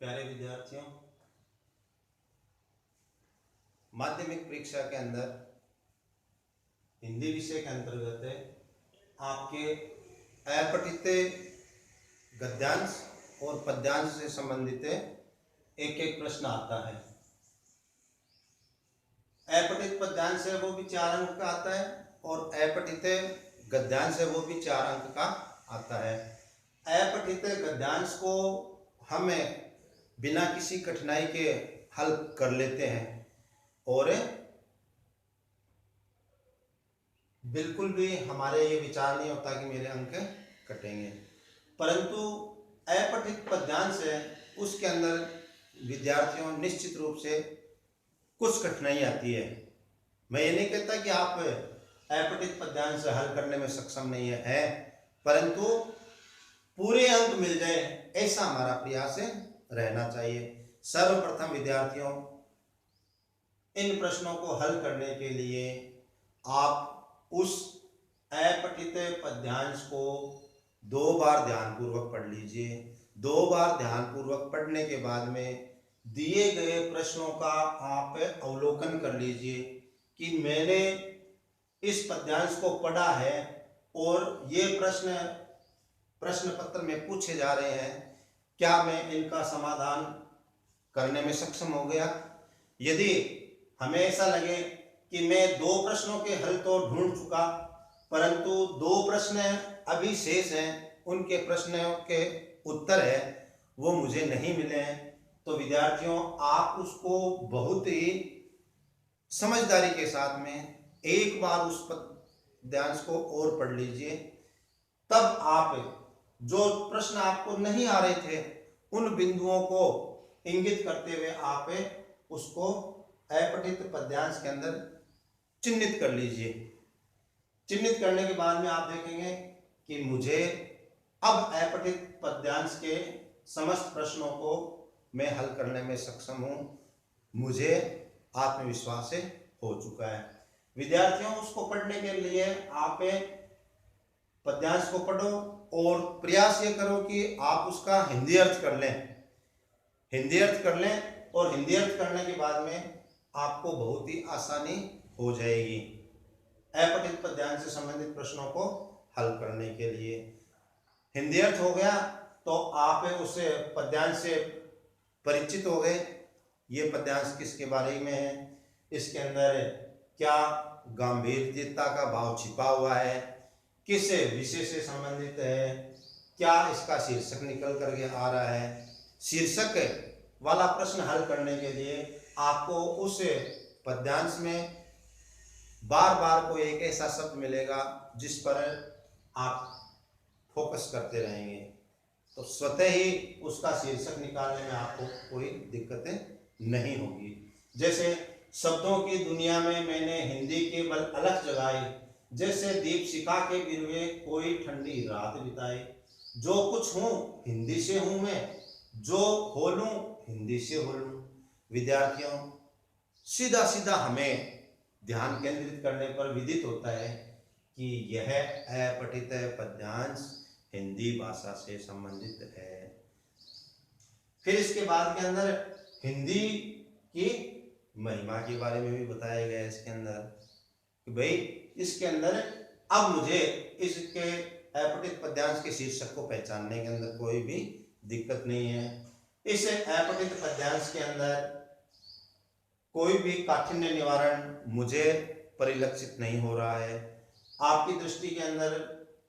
प्यारे विद्यार्थियों, माध्यमिक परीक्षा के अंदर हिंदी विषय के अंतर्गत आपके अपठित गद्यांश और पद्यांश से संबंधित एक एक प्रश्न आता है। अपठित पद्यांश है वो भी 4 अंक का आता है और अपठित गद्यांश है वो भी 4 अंक का आता है। अपठित गद्यांश को हमें बिना किसी कठिनाई के हल कर लेते हैं और बिल्कुल भी हमारे ये विचार नहीं होता कि मेरे अंक कटेंगे, परंतु अपठित पद्यांश है उसके अंदर विद्यार्थियों निश्चित रूप से कुछ कठिनाई आती है। मैं ये नहीं कहता कि आप अपठित पद्यांश हल करने में सक्षम नहीं है, परंतु पूरे अंक मिल जाए ऐसा हमारा प्रयास रहना चाहिए। सर्वप्रथम विद्यार्थियों, इन प्रश्नों को हल करने के लिए आप उस अपठित पद्यांश को 2 बार ध्यानपूर्वक पढ़ लीजिए। 2 बार ध्यानपूर्वक पढ़ने के बाद में दिए गए प्रश्नों का आप अवलोकन कर लीजिए कि मैंने इस पद्यांश को पढ़ा है और ये प्रश्न पत्र में पूछे जा रहे हैं, क्या मैं इनका समाधान करने में सक्षम हो गया। यदि हमें ऐसा लगे कि मैं 2 प्रश्नों के हल तो ढूंढ चुका, परंतु 2 प्रश्न अभी शेष हैं, उनके प्रश्नों के उत्तर है वो मुझे नहीं मिले हैं, तो विद्यार्थियों आप उसको बहुत ही समझदारी के साथ में एक बार उस पद्यांश को और पढ़ लीजिए। तब आप जो प्रश्न आपको नहीं आ रहे थे उन बिंदुओं को इंगित करते हुए आप उसको अपठित पद्यांश के अंदर चिन्हित कर लीजिए। चिन्हित करने के बाद में आप देखेंगे कि मुझे अब अपठित पद्यांश के समस्त प्रश्नों को मैं हल करने में सक्षम हूं, मुझे आत्मविश्वास हो चुका है। विद्यार्थियों उसको पढ़ने के लिए आप पद्यांश को पढ़ो और प्रयास ये करो कि आप उसका हिंदी अर्थ कर लें। हिंदी अर्थ कर लें और हिंदी अर्थ करने के बाद में आपको बहुत ही आसानी हो जाएगी अपठित पद्यांश से संबंधित प्रश्नों को हल करने के लिए। हिंदी अर्थ हो गया तो आप उस पद्यांश से परिचित हो गए। ये पद्यांश किसके बारे में है, इसके अंदर क्या गंभीरता का भाव छिपा हुआ है, किस विषय से संबंधित है, क्या इसका शीर्षक निकल करके आ रहा है। शीर्षक वाला प्रश्न हल करने के लिए आपको उस पद्यांश में बार बार कोई एक ऐसा शब्द मिलेगा जिस पर आप फोकस करते रहेंगे, तो स्वतः ही उसका शीर्षक निकालने में आपको कोई दिक्कतें नहीं होगी। जैसे शब्दों की दुनिया में मैंने हिंदी के बल अलख जगाई, जैसे दीप शिखा के गिरवे कोई ठंडी रात बिताई। जो कुछ हूँ हिंदी से हूँ मैं, जो हो लूँ हिंदी से हो लूँ। विद्यार्थियों सीधा सीधा हमें ध्यान केंद्रित करने पर विदित होता है कि यह अपठित पद्यांश हिंदी भाषा से संबंधित है। फिर इसके बाद के अंदर हिंदी की महिमा के बारे में भी बताया गया है इसके अंदर कि भाई इसके अंदर अब मुझे इसके अपठित पद्यांश के शीर्षक को पहचानने के अंदर कोई भी दिक्कत नहीं है। इस अपठित पद्यांश के अंदर कोई भी काठिन्य निवारण मुझे परिलक्षित नहीं हो रहा है। आपकी दृष्टि के अंदर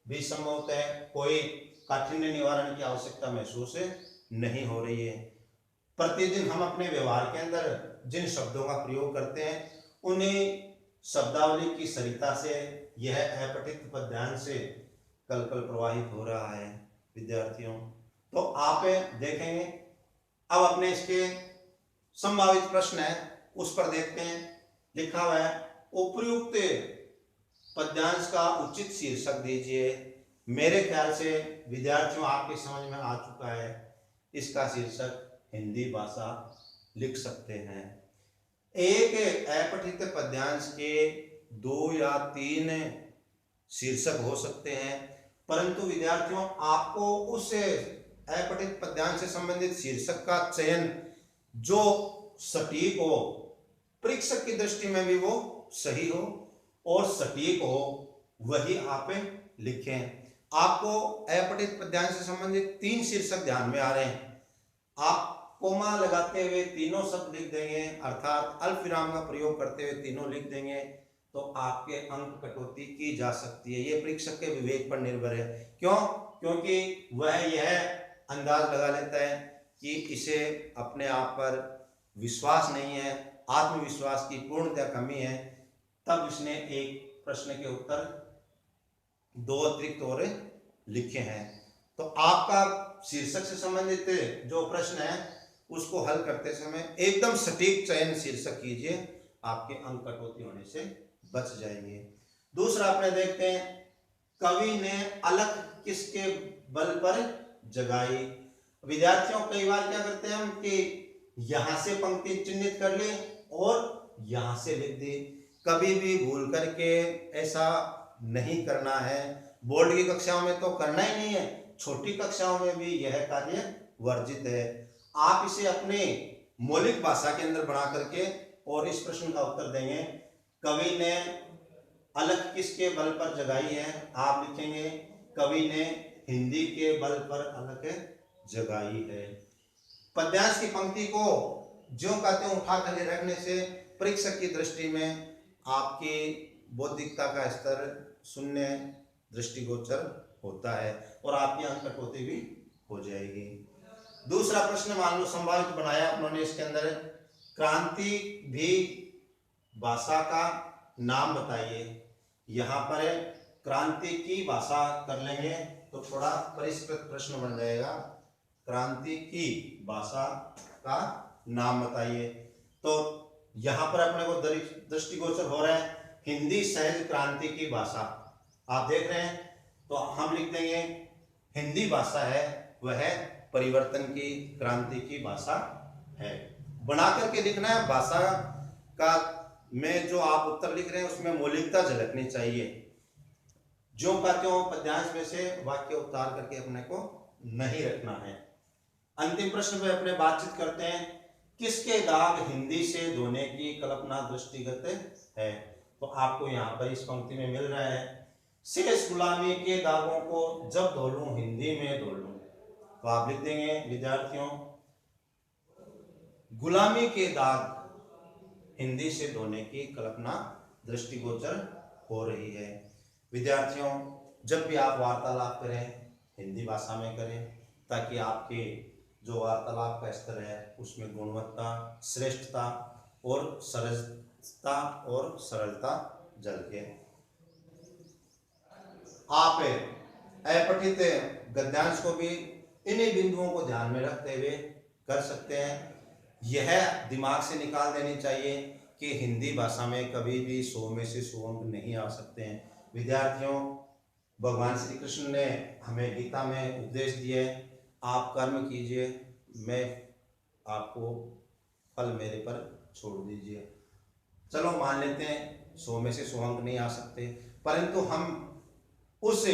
भी संभवतः कोई काठिन्य निवारण की आवश्यकता महसूस नहीं हो रही है। प्रतिदिन हम अपने व्यवहार के अंदर जिन शब्दों का प्रयोग करते हैं उन्हीं शब्दावली की सरिता से यह अपठित पद्यांश से कल कल प्रवाहित हो रहा है। विद्यार्थियों तो आप देखेंगे, अब अपने इसके संभावित प्रश्न है उस पर देखते हैं। लिखा हुआ है उपयुक्त पद्यांश का उचित शीर्षक दीजिए। मेरे ख्याल से विद्यार्थियों आपके समझ में आ चुका है, इसका शीर्षक हिंदी भाषा लिख सकते हैं। एक अपठित पद्यांश के 2 या 3 शीर्षक हो सकते हैं, परंतु विद्यार्थियों आपको उस अपठित पद्यांश से संबंधित शीर्षक का चयन जो सटीक हो, परीक्षक की दृष्टि में भी वो सही हो और सटीक हो, वही आप लिखें। आपको अपठित पद्यांश से संबंधित 3 शीर्षक ध्यान में आ रहे हैं। आप कोमा लगाते हुए तीनों शब्द लिख देंगे, अर्थात अल्प विराम का प्रयोग करते हुए तीनों लिख देंगे, तो आपके अंक कटौती की जा सकती है। ये परीक्षक के विवेक पर निर्भर है। क्यों? क्योंकि वह यह अंदाज लगा लेता है कि इसे अपने आप पर विश्वास नहीं है, आत्मविश्वास की पूर्णतः कमी है, तब इसने एक प्रश्न के उत्तर 2 अतिरिक्त और लिखे हैं। तो आपका शीर्षक से संबंधित जो प्रश्न है उसको हल करते समय एकदम सटीक चयन शीर्षक कीजिए, आपके अंक कटौती होने से बच जाएंगे। दूसरा अपने देखते हैं, कवि ने अलख किसके बल पर जगाई। विद्यार्थियों कई बार क्या करते हैं हम कि यहां से पंक्ति चिन्हित कर ली और यहां से लिख दी। कभी भी भूल करके ऐसा नहीं करना है। बोर्ड की कक्षाओं में तो करना ही नहीं है, छोटी कक्षाओं में भी यह कार्य वर्जित है। आप इसे अपने मौलिक भाषा के अंदर बना करके और इस प्रश्न का उत्तर देंगे, कवि ने अलख किसके बल पर जगाई है। आप लिखेंगे कवि ने हिंदी के बल पर अलख जगाई है। पद्यांश की पंक्ति को ज्यों का त्यों उठा कर रखने से परीक्षक की दृष्टि में आपकी बौद्धिकता का स्तर शून्य दृष्टिगोचर होता है और आपकी अंक कटौती भी हो जाएगी। दूसरा प्रश्न मान लो संभावित बनाया उन्होंने, इसके अंदर क्रांति भी भाषा का नाम बताइए। यहाँ पर क्रांति की भाषा कर लेंगे तो थोड़ा परिष्कृत प्रश्न बन जाएगा। क्रांति की भाषा का नाम बताइए। तो यहाँ पर अपने को दृष्टिगोचर हो रहा है हिंदी सहज क्रांति की भाषा, आप देख रहे हैं। तो हम लिख देंगे हिंदी भाषा है वह परिवर्तन की, क्रांति की भाषा है। बना करके लिखना है। भाषा का में जो आप उत्तर लिख रहे हैं उसमें मौलिकता झलकनी चाहिए। ज्यों का त्यों पद्यांश में से वाक्य उतार करके अपने को नहीं रखना है। अंतिम प्रश्न पे अपने बातचीत करते हैं, किसके दाग हिंदी से धोने की कल्पना दृष्टिगत है। तो आपको यहाँ पर इस पंक्ति में मिल रहा है, शेष गुलामी के दागों को जब धो लूं हिंदी में धो लूं। तो आप लिख देंगे विद्यार्थियों, गुलामी के दाग हिंदी से धोने की कल्पना दृष्टिगोचर हो रही है। विद्यार्थियों जब भी आप वार्तालाप करें हिंदी भाषा में करें, ताकि आपके जो वार्तालाप का स्तर है उसमें गुणवत्ता, श्रेष्ठता और सहजता और सरलता झलके। आप अपठित गद्यांश को भी इन्हीं बिंदुओं को ध्यान में रखते हुए कर सकते हैं। यह दिमाग से निकाल देनी चाहिए कि हिंदी भाषा में कभी भी 100 में से 100 अंक नहीं आ सकते हैं। विद्यार्थियों भगवान श्री कृष्ण ने हमें गीता में उपदेश दिए, आप कर्म कीजिए, मैं आपको फल मेरे पर छोड़ दीजिए। चलो मान लेते हैं 100 में से 100 अंक नहीं आ सकते, परंतु हम उस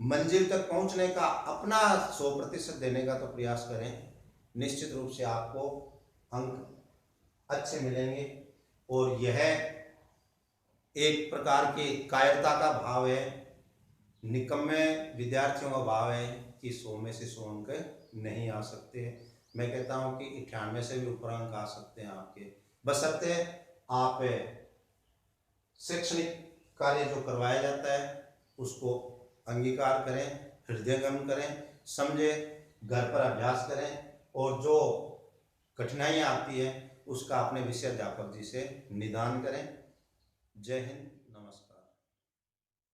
मंजिल तक पहुंचने का अपना 100% देने का तो प्रयास करें। निश्चित रूप से आपको अंक अच्छे मिलेंगे। और यह एक प्रकार की कायरता का भाव है, निकम्मे विद्यार्थियों का भाव है कि 100 में से 100 अंक नहीं आ सकते। मैं कहता हूं कि 98 से भी ऊपर अंक आ सकते हैं आपके, बशर्ते आप शैक्षणिक कार्य जो करवाया जाता है उसको अंगीकार करें, हृदयंगम करें, समझे, घर पर अभ्यास करें और जो कठिनाइयाँ आती है उसका अपने विषय अध्यापक जी से निदान करें। जय हिंद।